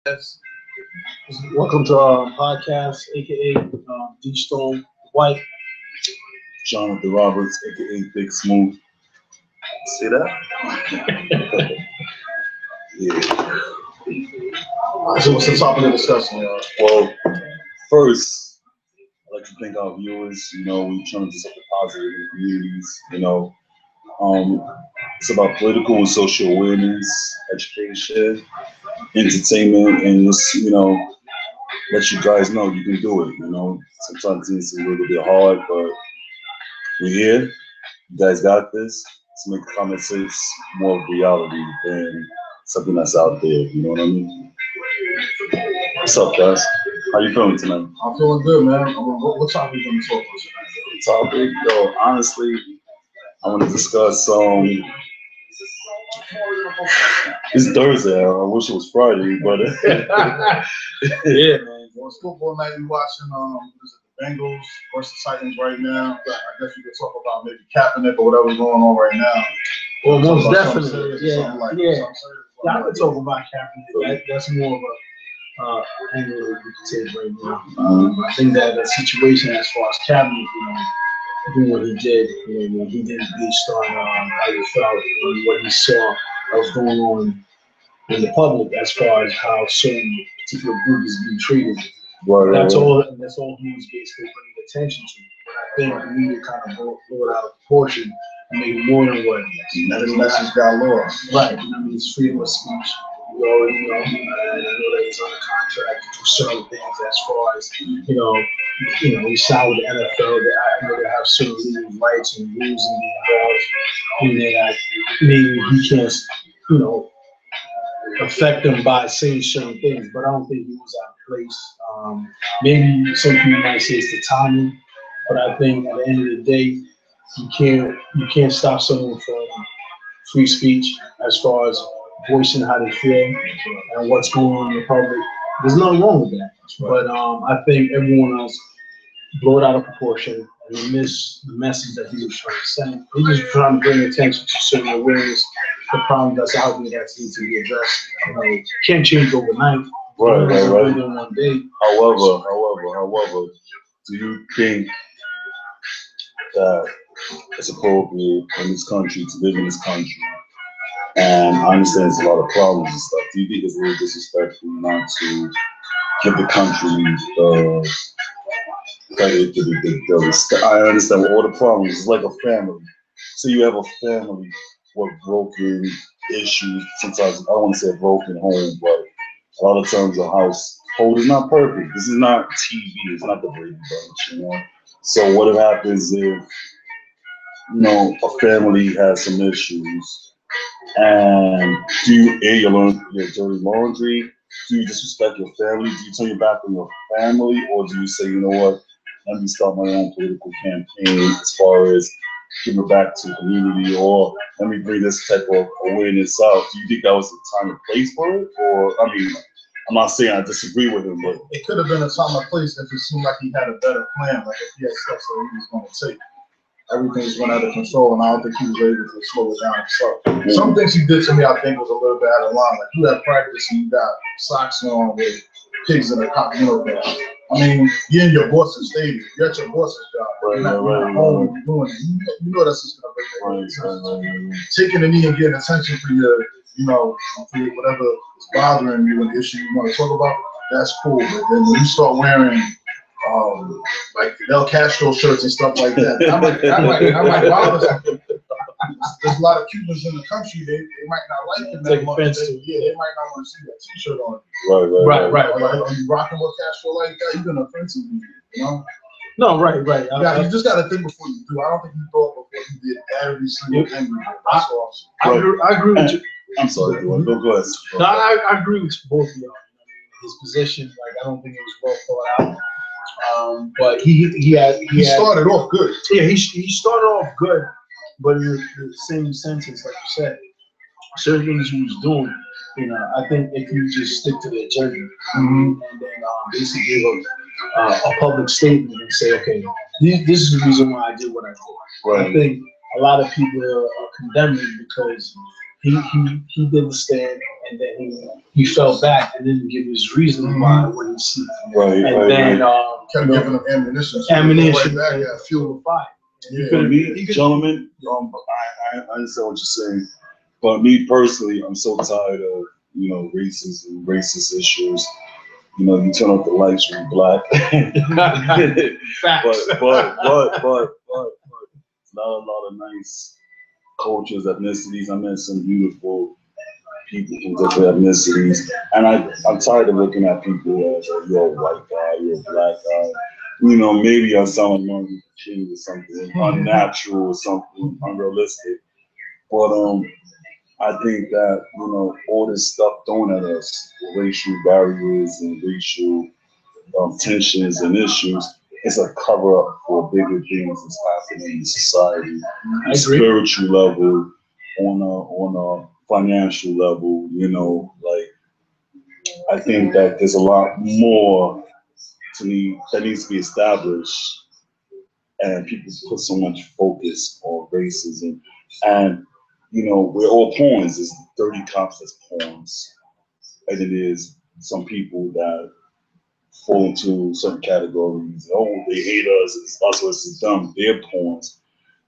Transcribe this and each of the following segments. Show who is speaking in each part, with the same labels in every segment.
Speaker 1: Yes. Welcome to our podcast, aka D Stone White.
Speaker 2: Jonathan Roberts, aka Big Smooth. See that? Yeah.
Speaker 1: So, what's the topic of discussion?
Speaker 2: Well, first, I'd like to thank our viewers. We trying to do something positive in the communities. Um, it's about political and social awareness, education, entertainment, and just let you guys know you can do it. Sometimes it's a little bit hard, but we're here. You guys got this. Let's make common sense more of reality than something that's out there. You know what I mean? What's up, guys? How you feeling tonight?
Speaker 1: I'm feeling good, man. What topic are you going to talk about tonight?
Speaker 2: Topic, yo. Honestly, I want to discuss. It's Thursday. I wish it was Friday, but
Speaker 1: Yeah, man. Well, it's football night. We watching is it the Bengals versus Titans right now. I guess we could talk about maybe Kaepernick or whatever's going on right now.
Speaker 3: Well, most
Speaker 1: Talk about
Speaker 3: definitely.
Speaker 1: something serious or
Speaker 3: Yeah,
Speaker 1: something like
Speaker 3: yeah.
Speaker 1: something serious.
Speaker 3: Yeah, I could talk about Kaepernick. That's more of a angle that we could take right now. I think that the situation as far as Kaepernick, doing what he did, he didn't based on how he felt and what he saw that was going on in the public as far as how certain particular group is being treated. That's all. That's all he was basically bringing attention to. But I think the media kind of blew it out of proportion and made it more than what it is.
Speaker 1: And his message got lost.
Speaker 3: Right. It's freedom of speech. We already know, and I know that he's on a contract to do certain things as far as, he signed with the NFL. I know they have certain legal rights and rules in the laws, and that maybe he can't, affect them by saying certain things, but I don't think he was out of place. Maybe some people might say it's the timing, but I think at the end of the day, you can't stop someone from free speech as far as voicing how they feel and what's going on in the public. There's nothing wrong with that, but I think everyone else blew it out of proportion and they missed the message that he was trying to send. He was trying to bring attention to certain awareness, the problem that's out there that needs to be addressed. Can't change overnight.
Speaker 2: Right.
Speaker 3: In one day.
Speaker 2: However, do you think that it's appropriate in this country to live in this country? And I understand there's a lot of problems and stuff. Do you think it's a little disrespectful not to give the country credit to the respect? I understand with all the problems. It's like a family. So you have a family with broken issues. Sometimes I don't want to say a broken home, but a lot of times a household is not perfect. This is not TV. It's not the Brady Bunch, So what happens if a family has some issues? And do you air your dirty laundry? Do you disrespect your family? Do you turn your back on your family? Or do you say, you know what, let me start my own political campaign as far as giving back to the community, or let me bring this type of awareness out? Do you think that was the time and place for it? Or, I'm not saying I disagree with him, but
Speaker 1: It could have been a time and place if it seemed like he had a better plan, like if he had steps that he was going to take. Everything's went out of control, and I don't think he was able to slow it down himself. Some things he did to me, I think, was a little bit out of line. Like you had practice and you got socks on with pigs in a cop uniform. You're in your boss's stadium. You're at your boss's job. You're not home doing it. You know that's just gonna make sense. Taking a knee and getting attention for your, for whatever is bothering you and the issue you want to talk about. That's cool. But then when you start wearing like Fidel Castro shirts and stuff like that, I might bother something. There's a lot of Cubans in the country. They might not like him that much. They might not want to see that T-shirt on.
Speaker 3: Right.
Speaker 1: Are you rocking with Castro like that? You're gonna offend some people,
Speaker 3: No, right.
Speaker 1: You just gotta think before you do. I don't think you thought before you did every single thing. That's awesome.
Speaker 3: I agree with you.
Speaker 2: I'm sorry, go ahead.
Speaker 3: No, I agree with both of y'all. His position, I don't think it was well thought out. But he
Speaker 1: started off good.
Speaker 3: Yeah, he started off good, but in the same sentence, like you said, certain things he was doing, I think if you just stick to the agenda and then basically give a public statement and say, okay, this is the reason why I did what I did. Right. I think a lot of people are condemning because he did the stand and then he fell back and didn't give his reason why when he ceased.
Speaker 2: Right,
Speaker 3: And
Speaker 2: right,
Speaker 3: then
Speaker 2: right.
Speaker 1: Kept giving them ammunition.
Speaker 3: ammunition
Speaker 1: Right back
Speaker 3: and
Speaker 1: at
Speaker 3: fuel the fire.
Speaker 2: For me, gentlemen, I understand what you're saying, but me personally, I'm so tired of, you know, racism, racist issues. You know, you turn off the lights, you're black.
Speaker 3: Facts.
Speaker 2: but not a lot of nice cultures, ethnicities. I met some beautiful people from different ethnicities, and I'm tired of looking at people as you're a white guy, you're a black guy. You know, maybe I sound like Martin Luther King or something unnatural or something unrealistic, but I think that, you know, all this stuff thrown at us, racial barriers and racial tensions and issues, it's a cover up for bigger things that's happening in society, on a spiritual level, on a financial level. You know, like, I think that there's a lot more to me that needs to be established, and people put so much focus on racism. And, you know, we're all pawns. There's 30 cops that's pawns, and it is some people that fall into certain categories. Oh, they hate us, it's us versus them. They're pawns.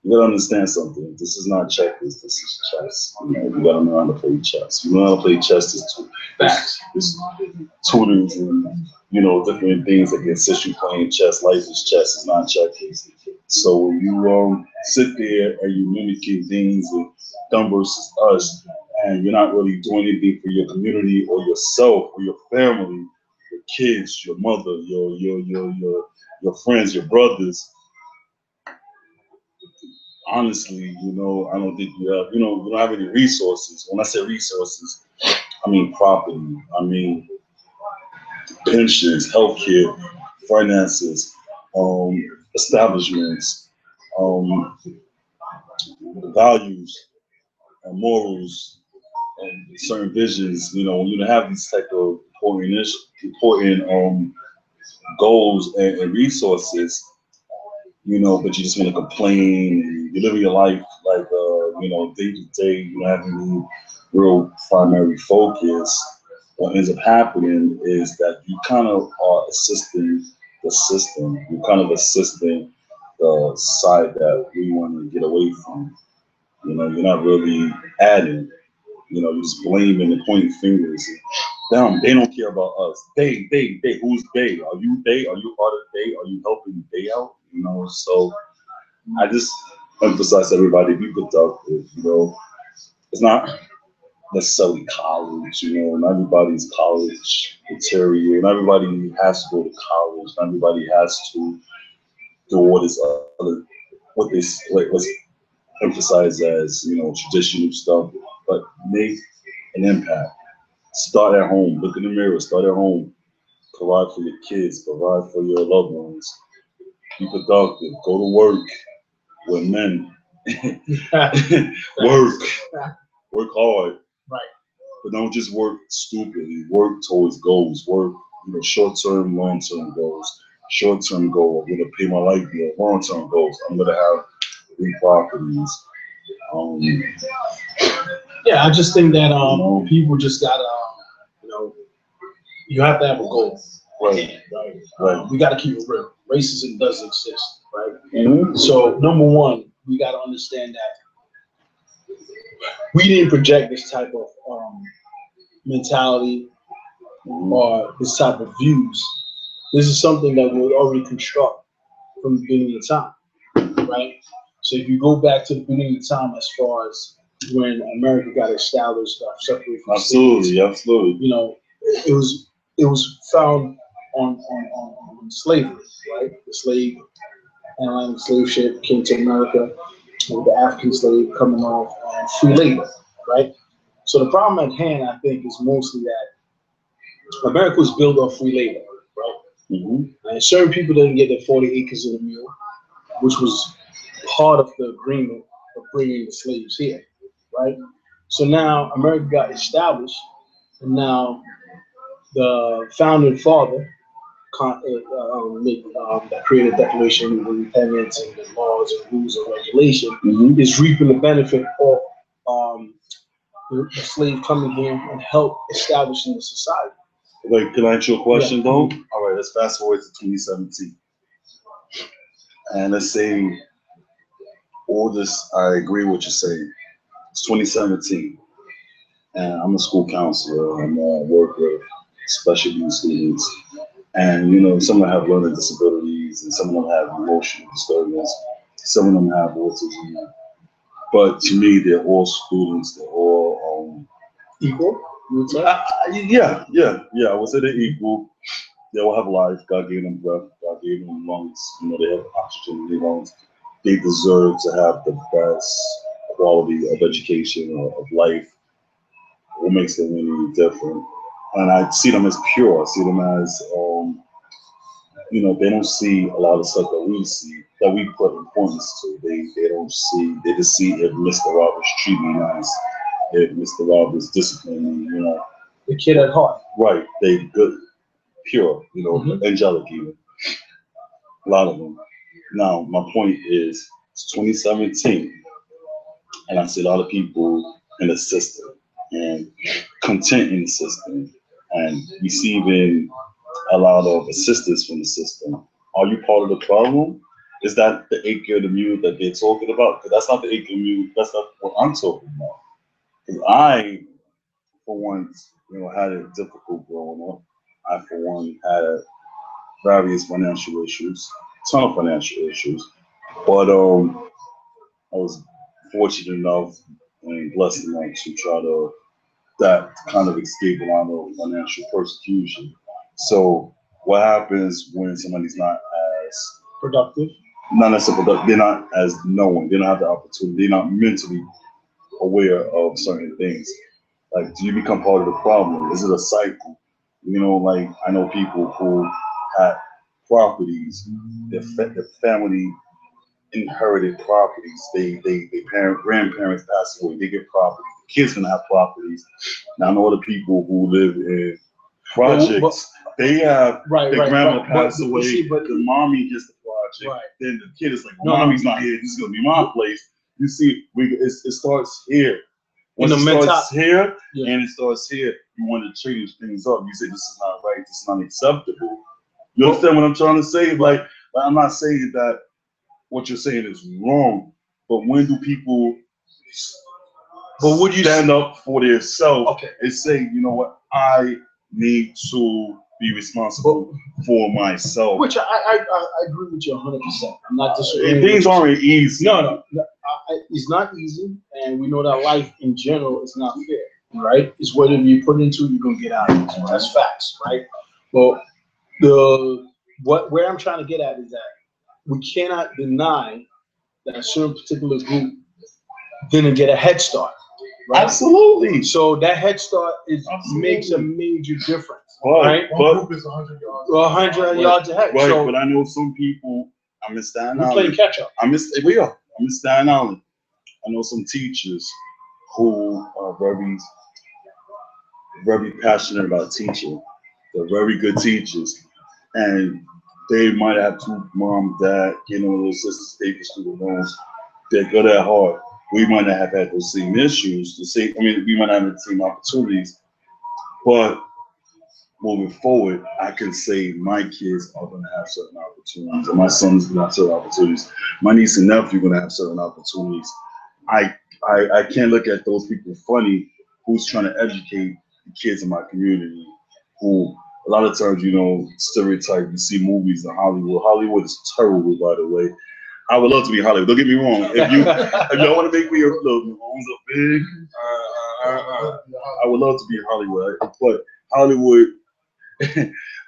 Speaker 2: You gotta understand something. This is not checkers. This is chess. You know, you gotta know how to play chess. You know how to play chess. There's tutors and, you know, different things that can assist you playing chess. Life is chess. It's not checkers. So when you sit there and you mimicking things and them versus us, and you're not really doing anything for your community or yourself or your family, your kids, your mother, your friends, your brothers. Honestly, you know, I don't think you have, you know, you don't have any resources. When I say resources, I mean property, I mean pensions, healthcare, finances, establishments, values, and morals, and certain visions. You know, when you have these type of important goals and resources, you know, but you just want to complain and you're living your life like, you know, day to day, you don't have any real primary focus. What ends up happening is that you kind of are assisting the system. You're kind of assisting the side that we want to get away from. You know, you're not really adding. You know, you're just blaming and pointing fingers. Them, they don't care about us. They. Who's they? Are you they? Are you part of they? Are you helping they out? You know, so I just emphasize to everybody, be productive. You know, it's not necessarily college. You know, not everybody's college material. Not everybody has to go to college. Not everybody has to do what is what's emphasized as, you know, traditional stuff, but make an impact. Start at home. Look in the mirror. Start at home. Provide for your kids. Provide for your loved ones. Be productive. Go to work with men. Work hard.
Speaker 3: Right.
Speaker 2: But don't just work stupidly. Work towards goals. Work, you know, short-term, long-term goals. Short-term goal, I'm gonna pay my light bill. Long-term goals, I'm gonna have 3 properties.
Speaker 3: Yeah, I just think that people just gotta, you know, you have to have a goal.
Speaker 2: Right.
Speaker 3: We gotta keep it real. Racism does exist, right?
Speaker 2: Mm-hmm.
Speaker 3: So number one, we gotta understand that we didn't project this type of mentality or this type of views. This is something that we already construct from the beginning of time, right? So if you go back to the beginning of time, as far as when America got established, separated from
Speaker 2: Absolutely,
Speaker 3: slaves,
Speaker 2: absolutely.
Speaker 3: you know, it was found on slavery, right? The slave Atlantic slave ship came to America with the African slave coming off and free labor, right? So the problem at hand, I think, is mostly that America was built on free labor, right?
Speaker 2: Mm-hmm.
Speaker 3: And certain people didn't get their 40 acres of the mule, which was part of the agreement of bringing the slaves here, right? So now America got established, and now the founding father that created the Declaration of Independence and the laws and rules and regulation is reaping the benefit of the slave coming here and help establishing the society.
Speaker 2: Like, can I ask you a question though? All right, let's fast forward to 2017. And let's say all this, I agree with what you're saying. It's 2017. And I'm a school counselor. I'm a work with special needs students. And, you know, some of them have learning disabilities and some of them have emotional disturbance. Some of them have autism. But to me, they're all students. They're all
Speaker 3: Equal?
Speaker 2: yeah. I would say they're equal. They all have life. God gave them breath. God gave them lungs. You know, they have oxygen in their lungs. They deserve to have the best quality of education or of life. What makes them really different? And I see them as pure. I see them as, you know, they don't see a lot of stuff that we see, that we put importance to. They don't see, they just see if Mr. Roberts treat me nice, if Mr. Roberts discipline me, you know.
Speaker 3: The kid at heart.
Speaker 2: Right, they good, pure, you know, angelic even. A lot of them. Now, my point is, it's 2017, and I see a lot of people in the system and content in the system and receiving a lot of assistance from the system. Are you part of the problem? Is that the acre of the mule that they're talking about? Because that's not the acre of the mule, that's not what I'm talking about. Because I, for one, you know, had it difficult growing up. I, for one, had various financial issues, ton of financial issues. But I was fortunate enough and blessed enough to try to that kind of escape a lot of financial persecution. So what happens when somebody's not as
Speaker 3: Productive.
Speaker 2: not necessarily productive, they're not as knowing, they don't have the opportunity, they're not mentally aware of certain things. Like, do you become part of the problem? Is it a cycle? You know, like I know people who had properties, their family inherited properties. Grandparents passed away, they get property. The kids gonna have properties. Now I know other people who live in projects. They have their grandma passed away. But the mommy gets the project. Right. Then the kid is like, well, mommy's not here. This is gonna be my place. You see, it starts here. Once it starts here and it starts here, you want to change things up. You say this is not right. This is not acceptable. You understand what I'm trying to say? Like I'm not saying that what you're saying is wrong, but when do people stand up for themselves and say, you know what, I need to be responsible for myself?
Speaker 3: Which I agree with you 100%. I'm not disagreeing.
Speaker 2: Things aren't easy.
Speaker 3: No. It's not easy, and we know that life in general is not fair, right? It's whatever you put into, you're gonna get out of it. That's facts, right? Well, where I'm trying to get at is that we cannot deny that a certain particular group didn't get a head start. Right?
Speaker 2: Absolutely.
Speaker 3: So that head start makes a major difference, right?
Speaker 1: One group is 100 yards.
Speaker 3: 100 yards ahead.
Speaker 2: Right,
Speaker 3: so,
Speaker 2: but I know some people. I'm in Staten Island.
Speaker 3: We're playing catch up.
Speaker 2: I'm in Staten Island. I know some teachers who are very, very passionate about teaching. They're very good teachers, and they might have two mom, dad, you know, little sisters, pay for student loans. They're good at heart. We might not have had those same issues, we might not have the same opportunities, but moving forward, I can say my kids are going to have certain opportunities, and my son's going to have certain opportunities. My niece and nephew are going to have certain opportunities. I can't look at those people funny who's trying to educate the kids in my community, who a lot of times, you know, stereotype. You see movies in Hollywood. Hollywood is terrible, by the way. I would love to be in Hollywood. Don't get me wrong. If y'all want to make me a little homes up big, I would love to be in Hollywood. But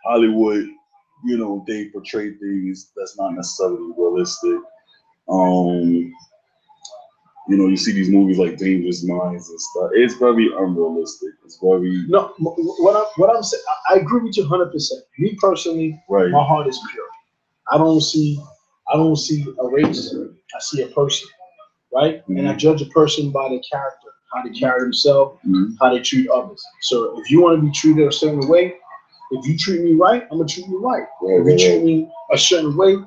Speaker 2: Hollywood, you know, they portray things that's not necessarily realistic. You know, you see these movies like Dangerous Minds and stuff. It's very unrealistic. It's very
Speaker 3: what I'm saying. I agree with you 100%. Me personally, my heart is pure. I don't see a race. I see a person, right? Mm-hmm. And I judge a person by their character, how they carry themselves, how they treat others. So if you want to be treated a certain way, if you treat me right, I'm gonna treat you right. If you treat me a certain way,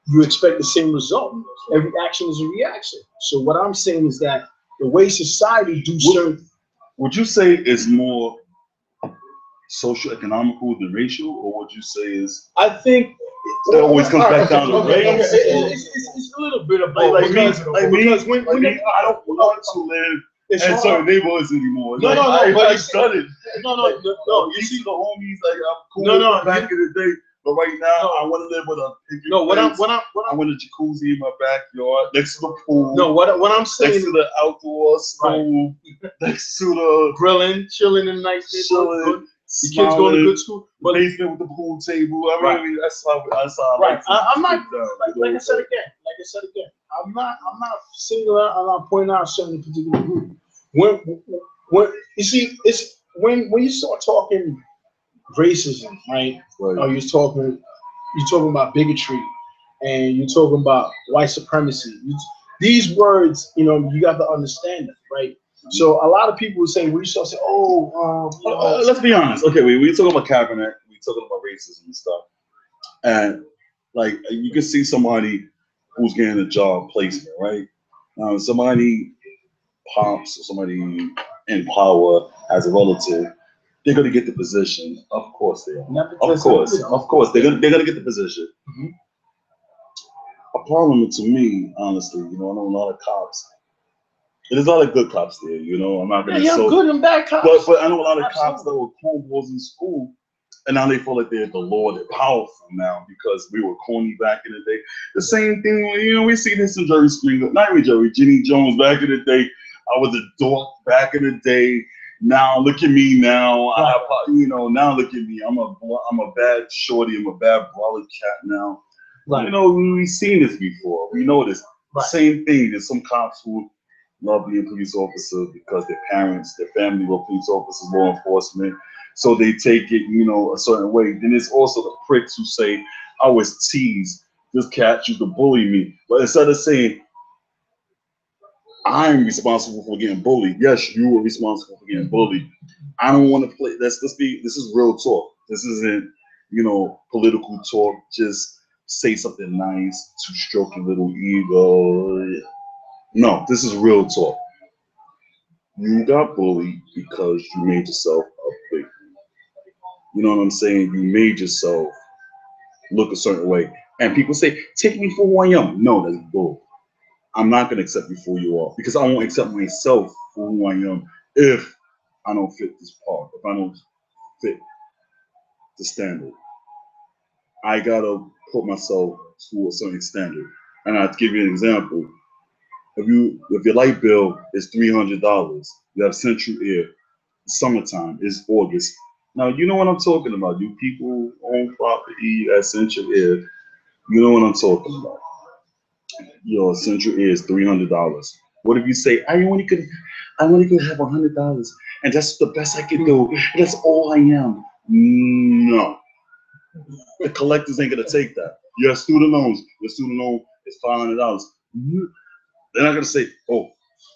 Speaker 3: you expect the same result. Every action is a reaction. So what I'm saying is that the way society do certain.
Speaker 2: would you say it's more socio-economical than racial, or would you say is
Speaker 3: I think
Speaker 2: it always comes back down to race?
Speaker 3: It's a little bit of both.
Speaker 2: Like me,
Speaker 3: because when
Speaker 2: I don't want to live in certain neighborhoods anymore.
Speaker 3: No,
Speaker 2: Like,
Speaker 3: no, no,
Speaker 2: I've
Speaker 3: but
Speaker 2: done it.
Speaker 3: no.
Speaker 2: You see the homies, like I'm cool back in the day, but right now I want to live with a I want a jacuzzi in my backyard, next to the pool.
Speaker 3: No, what I'm saying
Speaker 2: next to the outdoor stove, next to the
Speaker 3: grilling, chilling in nice neighborhood. The kids going to good school,
Speaker 2: but basement with the pool table. I mean, that's how I
Speaker 3: right.
Speaker 2: like
Speaker 3: I'm not like I said again. I'm not single out. I'm not pointing out a certain particular group. When you see, it's when you start talking racism, right? Or you're talking about bigotry, and you're talking about white supremacy. These words, you got to understand it, right? So a lot of people would say, when you start saying,
Speaker 2: let's be honest. Okay, we talking about Kaepernick, we talking about racism and stuff, and like you can see somebody who's getting a job placement, right? Somebody pops or somebody in power as a relative, they're gonna get the position. Of course they are. Of course they're gonna get the position.
Speaker 3: Mm-hmm.
Speaker 2: A problem to me, honestly, I know a lot of cops. There's a lot of good cops there, I'm not gonna say
Speaker 3: good and bad cops.
Speaker 2: But I know a lot of cops that were cornballs in school, and now they feel like they're the law, they're powerful now because we were corny back in the day. The same thing, we see this in Jerry Springer, not even Jerry, Ginny Jones back in the day. I was a dork back in the day. Now look at me now. Now look at me. I'm a bad shorty. I'm a bad brother cat now. Right. We've seen this before. We know this. Right. Same thing. There's some cops who love being police officers because their parents, their family were police officers, law enforcement. So they take it, a certain way. Then there's also the pricks who say, I was teased. This cat used to bully me. But instead of saying, I'm responsible for getting bullied. Yes, you were responsible for getting bullied. I don't want to play. This is real talk. This isn't, political talk. Just say something nice to stroke your little ego. No, this is real talk. You got bullied because you made yourself a victim. You know what I'm saying? You made yourself look a certain way. And people say, take me for who I am. No, that's bull. I'm not going to accept you for who you are because I won't accept myself for who I am if I don't fit this part, if I don't fit the standard. I got to put myself to a certain standard. And I'll give you an example. If your light bill is $300, you have central air, summertime, it's August. Now, you know what I'm talking about. You people own property at central air, you know what I'm talking about. Your central air is $300. What if you say, I only could have $100 and that's the best I can do. That's all I am. No. The collectors ain't gonna take that. You have student loans. Your student loan is $500. They're not gonna say, "Oh,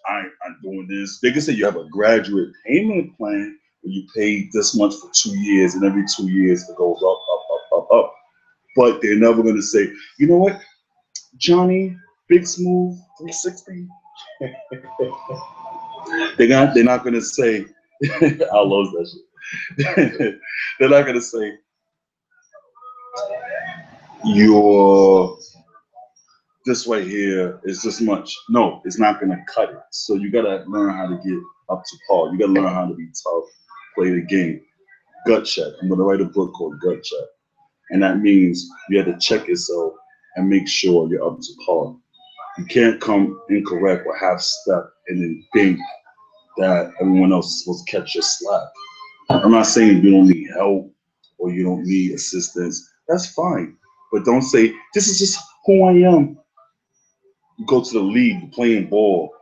Speaker 2: I'm doing this." They can say you have a graduate payment plan where you pay this much for 2 years, and every 2 years it goes up. But they're never gonna say, "You know what, Johnny, Big Smooth 360." They're not gonna say, "I love that shit." They're not gonna say, this right here is this much. No, it's not gonna cut it. So you gotta learn how to get up to par. You gotta learn how to be tough, play the game. Gut check. I'm gonna write a book called Gut Check. And that means you have to check yourself and make sure you're up to par. You can't come incorrect or half step and then think that everyone else is supposed to catch your slack. I'm not saying you don't need help or you don't need assistance. That's fine. But don't say, this is just who I am. You go to the league, playing ball,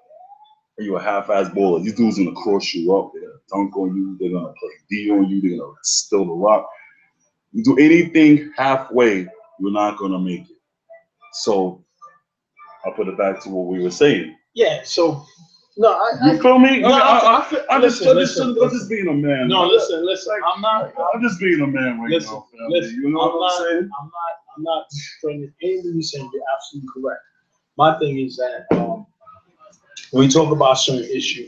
Speaker 2: and you're a half-ass baller. These dudes are gonna cross you up. They're gonna dunk on you. They're gonna play D on you. They're gonna steal the rock. You do anything halfway, you're not gonna make it. So I'll put it back to what we were saying.
Speaker 3: Yeah. So no,
Speaker 2: you feel me?
Speaker 3: No,
Speaker 2: I'm just being a man.
Speaker 3: No, listen.
Speaker 2: I'm just being a man right now, family. You know what I'm saying?
Speaker 3: I'm not saying anything you're saying. You're absolutely correct. My thing is that when we talk about a certain issue,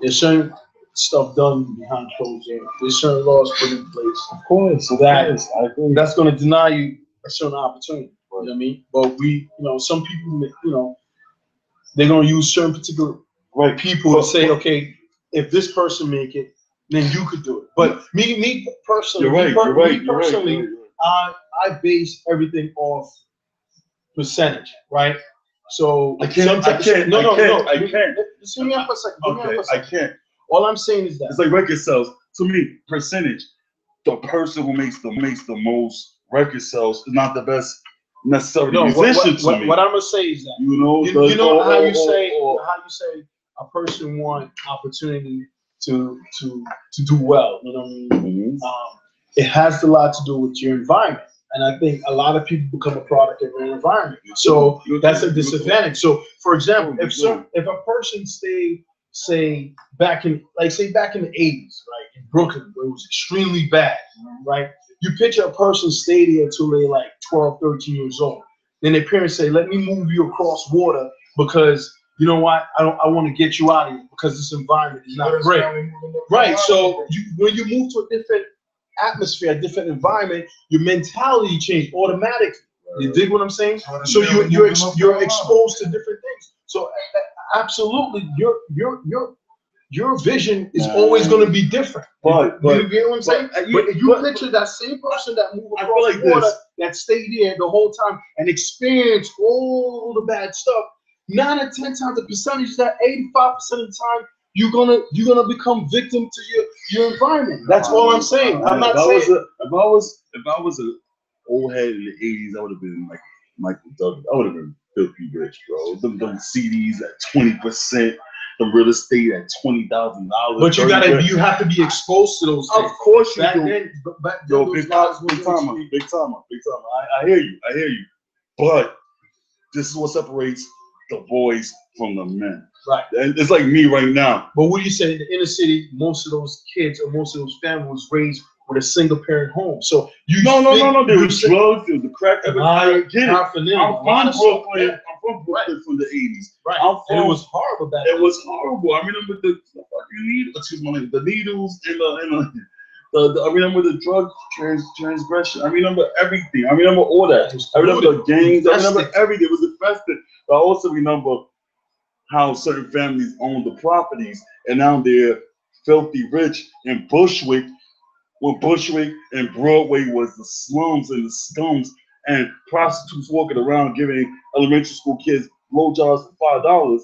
Speaker 3: there's certain stuff done behind closed doors. There's certain laws put in place.
Speaker 2: Of course,
Speaker 3: That
Speaker 2: I agree.
Speaker 3: that's going to deny you a certain opportunity. You know what I mean? But some people, they're going to use certain particular people to say, okay, if this person make it, then you could do it. But me personally, I base everything off percentage, right? So
Speaker 2: I can't. Just hear me out for a second. Okay, I can't.
Speaker 3: All I'm saying is that
Speaker 2: it's like record sales. To me, percentage. The person who makes the most record sales is not the best necessarily musician to me.
Speaker 3: What I'm gonna say is that how you say a person want opportunity to do well. You know what I mean?
Speaker 2: Mm-hmm.
Speaker 3: It has a lot to do with your environment. And I think a lot of people become a product of their environment. So that's a disadvantage. So, for example, if a person stayed, say back in the 80s, right, in Brooklyn, where it was extremely bad, right? You picture a person stay there until they're like 12, 13 years old. Then their parents say, let me move you across water because you know what? I want to get you out of here because this environment is not great. Right. So when you move to a different atmosphere, a different environment, your mentality changes automatically. You dig what I'm saying? So you're exposed to different things. So absolutely, your vision is always going to be different. But you get what I'm saying? But if you picture that same person that moved across the water, that stayed there the whole time and experienced all the bad stuff, 9 or 10 times the percentage is that 85% of the time you're gonna become victim to your environment. That's all I'm saying. I'm not saying
Speaker 2: if I was an old head in the 80s, I would have been like Michael Douglas. I would have been filthy rich, bro. Them CDs at 20%, the real estate at $20,000.
Speaker 3: But you have to be exposed to those things.
Speaker 2: Of course you do.
Speaker 3: Big time.
Speaker 2: I hear you. But this is what separates the boys from the men.
Speaker 3: Right.
Speaker 2: And it's like me right now.
Speaker 3: But what do you say in the inner city, most of those kids or most of those families was raised with a single parent home. So
Speaker 2: No. There was drugs, there was the crack. I get it. I'm from Brooklyn from the 80s.
Speaker 3: Right. And it was horrible back then.
Speaker 2: It was horrible. I remember the needles and I remember the drug transgression. I remember everything. I remember all that. I remember the gangs. I remember everything. It was infested. But I also remember how certain families owned the properties, and now they're filthy rich in Bushwick, when Bushwick and Broadway was the slums and the scums, and prostitutes walking around giving elementary school kids blowjobs for $5.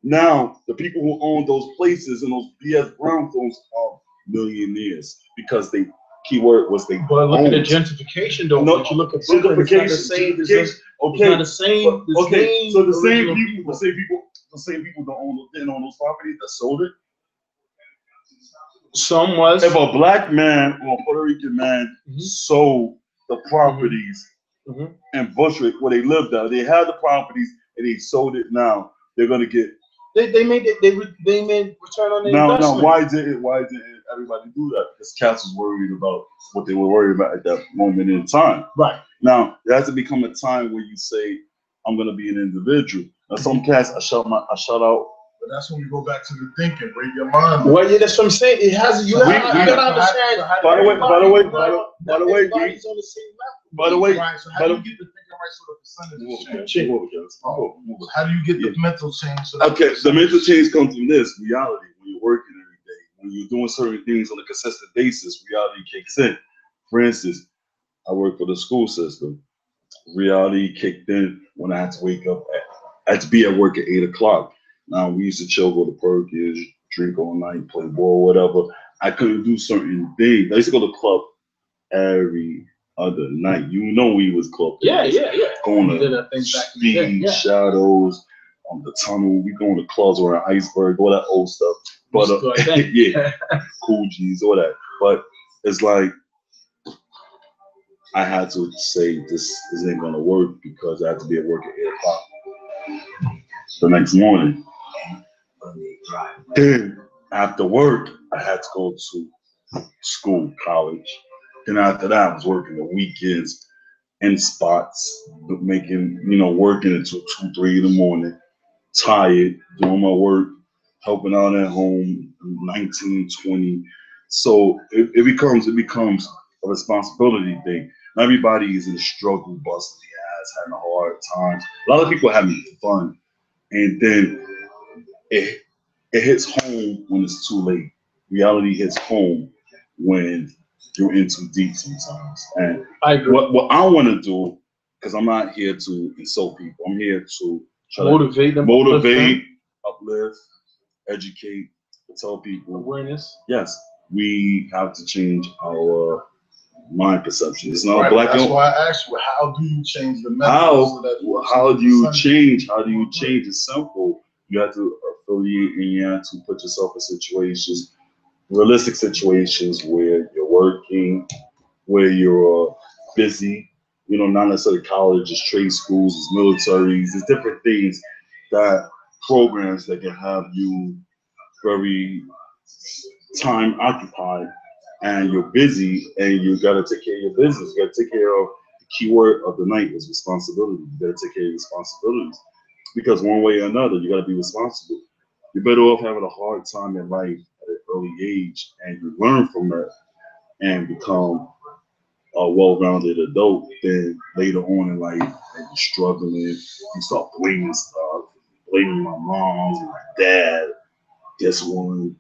Speaker 2: Now, the people who own those places and those BS brownstones are millionaires because they, keyword was they.
Speaker 3: But look at the gentrification, though.
Speaker 2: No,
Speaker 3: but you look at Brooklyn, it's not the same. It's not the same.
Speaker 2: So the same people didn't own those properties that sold it.
Speaker 3: Some was.
Speaker 2: If a black man or a Puerto Rican man sold the properties in Bushwick where they lived at, they had the properties and they sold it now, they're gonna get.
Speaker 3: They made return on their investment.
Speaker 2: No. Why didn't everybody do that? Because cats was worried about what they were worried about at that moment in time.
Speaker 3: Right.
Speaker 2: Now there has to become a time where you say, I'm gonna be an individual. Now some cats I shut out.
Speaker 1: But that's when we go back to the thinking, where your mind.
Speaker 3: Well, yeah, that's what I'm saying. It has you gotta understand.
Speaker 2: By the way,
Speaker 3: everybody's on the same level.
Speaker 2: By the way,
Speaker 1: so how do you get the thinking right so the percentage change? How do you get the mental change?
Speaker 2: Okay, the mental change comes from this reality. When you're working every day, when you're doing certain things on a consistent basis, reality kicks in. For instance, I work for the school system. Reality kicked in when I had to wake up. I had to be at work at 8 o'clock. Now we used to chill, go to Perkins, drink all night, play ball, whatever. I couldn't do certain things. I used to go to the club every other night. You know we was club.
Speaker 3: Yeah.
Speaker 2: Going to Speed, Shadows, on the Tunnel. We going to clubs around Iceberg, all that old stuff. But yeah, Cool G's, all that. But it's like I had to say this isn't gonna work because I have to be at work at 8 o'clock the next morning. Then after work, I had to go to school, college. Then after that, I was working the weekends in spots, working until 2, 3 in the morning, tired, doing my work, helping out at home, 19, 20. So it becomes a responsibility thing. Not everybody is in a struggle, busting their ass, having a hard time. A lot of people are having fun, and then it hits home when it's too late. Reality hits home when you're in too deep sometimes. And
Speaker 3: I agree.
Speaker 2: what I want to do, because I'm not here to insult people, I'm here to try
Speaker 3: Motivate them,
Speaker 2: uplift, educate, tell people
Speaker 3: awareness.
Speaker 2: yes, we have to change our mind perception. It's not
Speaker 1: Right,
Speaker 2: black
Speaker 1: that's
Speaker 2: and
Speaker 1: why I asked you, how do you change the message?
Speaker 2: how do you change? How do you change? It's simple. You have to affiliate and you have to put yourself in situations, realistic situations where you're working, where you're busy. You know, not necessarily colleges, trade schools, it's militaries, there's different things that programs that can have you very time occupied and you're busy and you gotta take care of your business. You gotta take care of the key word of the night is responsibility. You gotta take care of your responsibilities. Because one way or another, you gotta be responsible. You're better off having a hard time in life at an early age and you learn from that and become a well-rounded adult than later on in life and you're struggling. You start blaming stuff, blaming my mom, my dad, this one,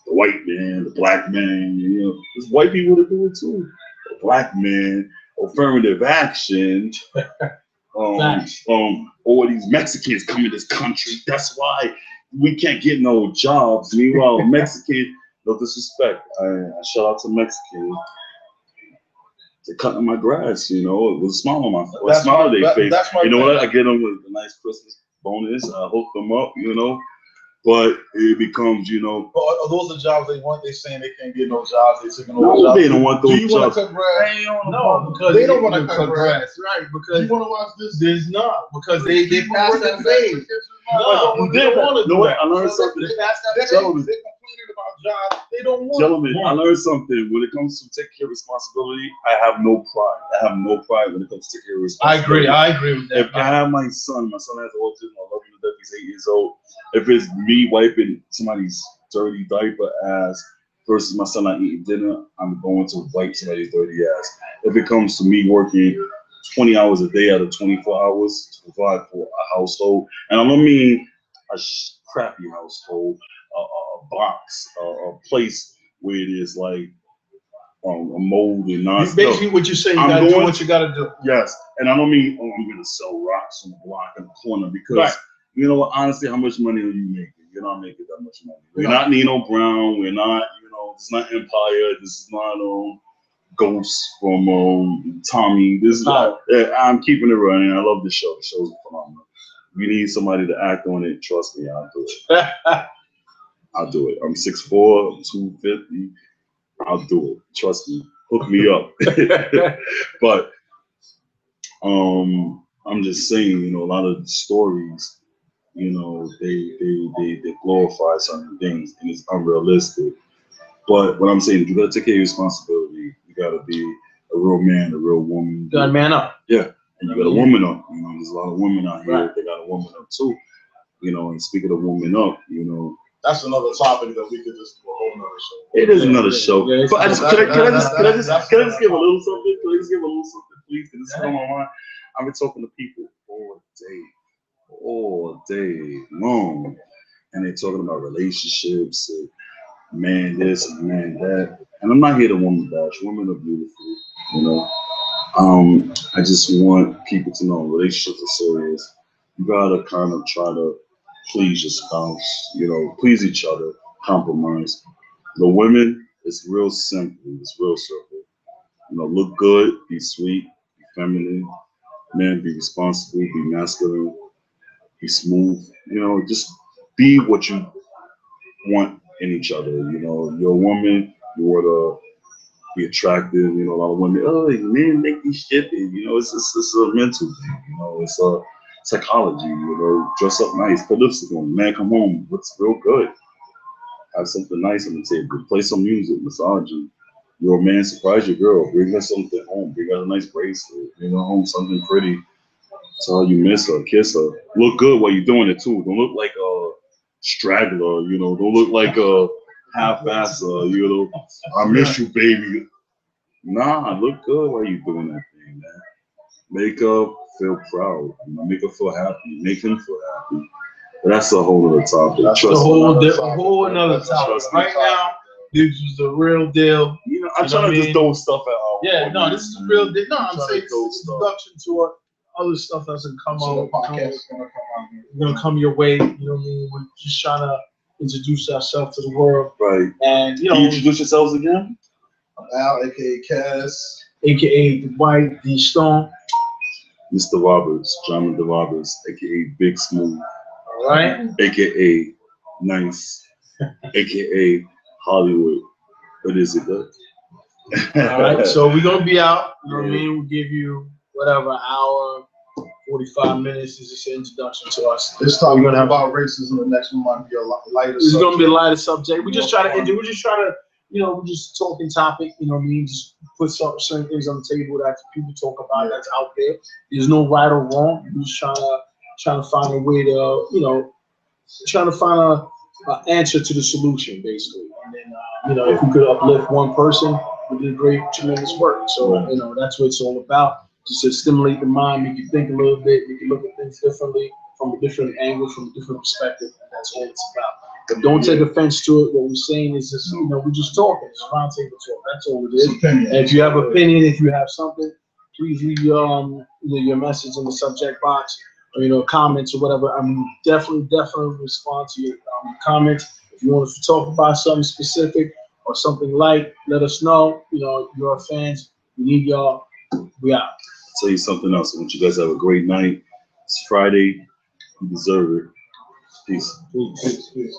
Speaker 2: the white man, the black man, you know, there's white people that do it too. The black man, affirmative action, all these Mexicans come in this country. That's why we can't get no jobs. Meanwhile, Mexican, no disrespect. I shout out to Mexicans. They're cutting my grass, you know. It was a smile on my face. Smile on their face. You know what? I get them with a nice Christmas bonus. I hook them up, you know. But it becomes, you know.
Speaker 1: Are those the jobs they want? They're saying they can't get no jobs. They're taking
Speaker 2: no
Speaker 1: jobs.
Speaker 2: They don't want those
Speaker 1: jobs. Do you want to cut grass?
Speaker 3: No, because
Speaker 1: they don't want to cut grass.
Speaker 3: Right, because
Speaker 1: you want to watch this?
Speaker 3: There's not. Because they passed that phase. No, they don't want to do that.
Speaker 2: I learned something.
Speaker 1: Gentlemen, they're complaining about jobs. They don't want.
Speaker 2: Gentlemen, I learned something. When it comes to taking care of responsibility, I have no pride. I have no pride when it comes to taking care of responsibility.
Speaker 3: I agree with that.
Speaker 2: If I have my son has autism, I love him to death, he's 8 years old. If it's me wiping somebody's dirty diaper ass versus my son not eating dinner, I'm going to wipe somebody's dirty ass. If it comes to me working 20 hours a day out of 24 hours to provide for a household, and I don't mean a crappy household, a box, a place where it is like a mold and nonsense.
Speaker 3: Basically, what you're saying, you gotta do what you gotta do.
Speaker 2: Yes, and I don't mean I'm gonna sell rocks on the block in the corner because you know what? Honestly, how much money are you making? You're not making that much money. We're not Nino Brown. We're not, you know, it's not Empire. This is not Ghost from Tommy. This is I'm keeping it running. I love the show. The show's phenomenal. You need somebody to act on it. Trust me, I'll do it. I'll do it. I'm 6'4", I'm 250. I'll do it. Trust me. Hook me up. But I'm just saying, you know, a lot of the stories, you know, they glorify certain things and it's unrealistic. But what I'm saying, you gotta take care of your responsibility. You gotta be a real man, a real woman.
Speaker 3: You gotta man up.
Speaker 2: Yeah. And you got a woman up. You know, there's a lot of women out here. They got a woman up too. You know, and speaking of women up, you know.
Speaker 1: That's another topic that we could just do a whole nother show.
Speaker 2: It is another show. Yeah, but can I just give a little something? Can I just give a little something, please? Because this is on my mind. I've been talking to people all day long. And they're talking about relationships and man this and man that. And I'm not here to woman bash. Women are beautiful, you know. I just want people to know relationships are serious. You gotta kind of try to please your spouse, you know, please each other, compromise. The women, it's real simple. It's real simple. You know, look good, be sweet, be feminine. Men, be responsible, be masculine, be smooth. You know, just be what you want in each other. You know, you're a woman, you want to be attractive. You know, a lot of women, men make these shit. You know, it's a mental thing. You know, it's a psychology. You know, dress up nice, put lipstick on. Man, come home, looks real good. Have something nice on the table. Play some music, massage you. You're a man, surprise your girl. Bring her something home. Bring her a nice bracelet. Bring her home something pretty. Tell her you miss her. Kiss her. Look good while you're doing it too. Don't look like straggler, you know. Don't look like a half-asser, you know. I miss you, baby. Nah, look good while you doing that thing, man. Make her feel proud. You know, make her feel happy. Make him feel happy. But that's a whole other topic.
Speaker 3: That's
Speaker 2: Trust
Speaker 3: a
Speaker 2: me.
Speaker 3: whole another topic. Right now, this is the real deal.
Speaker 2: You know, I'm trying to just throw stuff at our
Speaker 3: this is the real deal. No, I'm saying it's introduction to other stuff that's gonna come out. Gonna come your way. You know what I mean? We're just trying to introduce ourselves to the world.
Speaker 2: Right.
Speaker 3: And
Speaker 2: Can you introduce yourselves again?
Speaker 1: I'm Al, aka Cass,
Speaker 3: aka the White D Stone.
Speaker 2: Mr. Roberts, John the Roberts, aka Big Smooth.
Speaker 3: All right.
Speaker 2: AKA Nice, AKA Hollywood. What is it, though?
Speaker 3: All right, so we're gonna be out. You know what I mean? We'll give you whatever hour, 45 minutes. This is an introduction to us.
Speaker 1: This time we're gonna have about racism. The next one might be a lighter.
Speaker 3: This is gonna be a lighter subject. We just try to we're just talking topic. You know what I mean? Just put certain things on the table that people talk about. That's out there. There's no right or wrong. We're just trying to find a way to trying to find a answer to the solution, basically. And then, if we could uplift one person, we did great, tremendous work. So, that's what it's all about. Just to stimulate the mind, make you think a little bit, make you look at things differently, from a different angle, from a different perspective. And that's all it's about. But don't take offense to it. What we're saying is just, we're just talking. It's a round table talk. That's all it is. And if you have an opinion, if you have something, please leave your message in the subject box. Or, comments or whatever. I mean, definitely respond to your comments. If you want us to talk about something specific or something light, let us know. You're our fans. We need y'all. We out.
Speaker 2: I'll tell you something else. I want you guys to have a great night. It's Friday. You deserve it. Peace.
Speaker 1: Peace.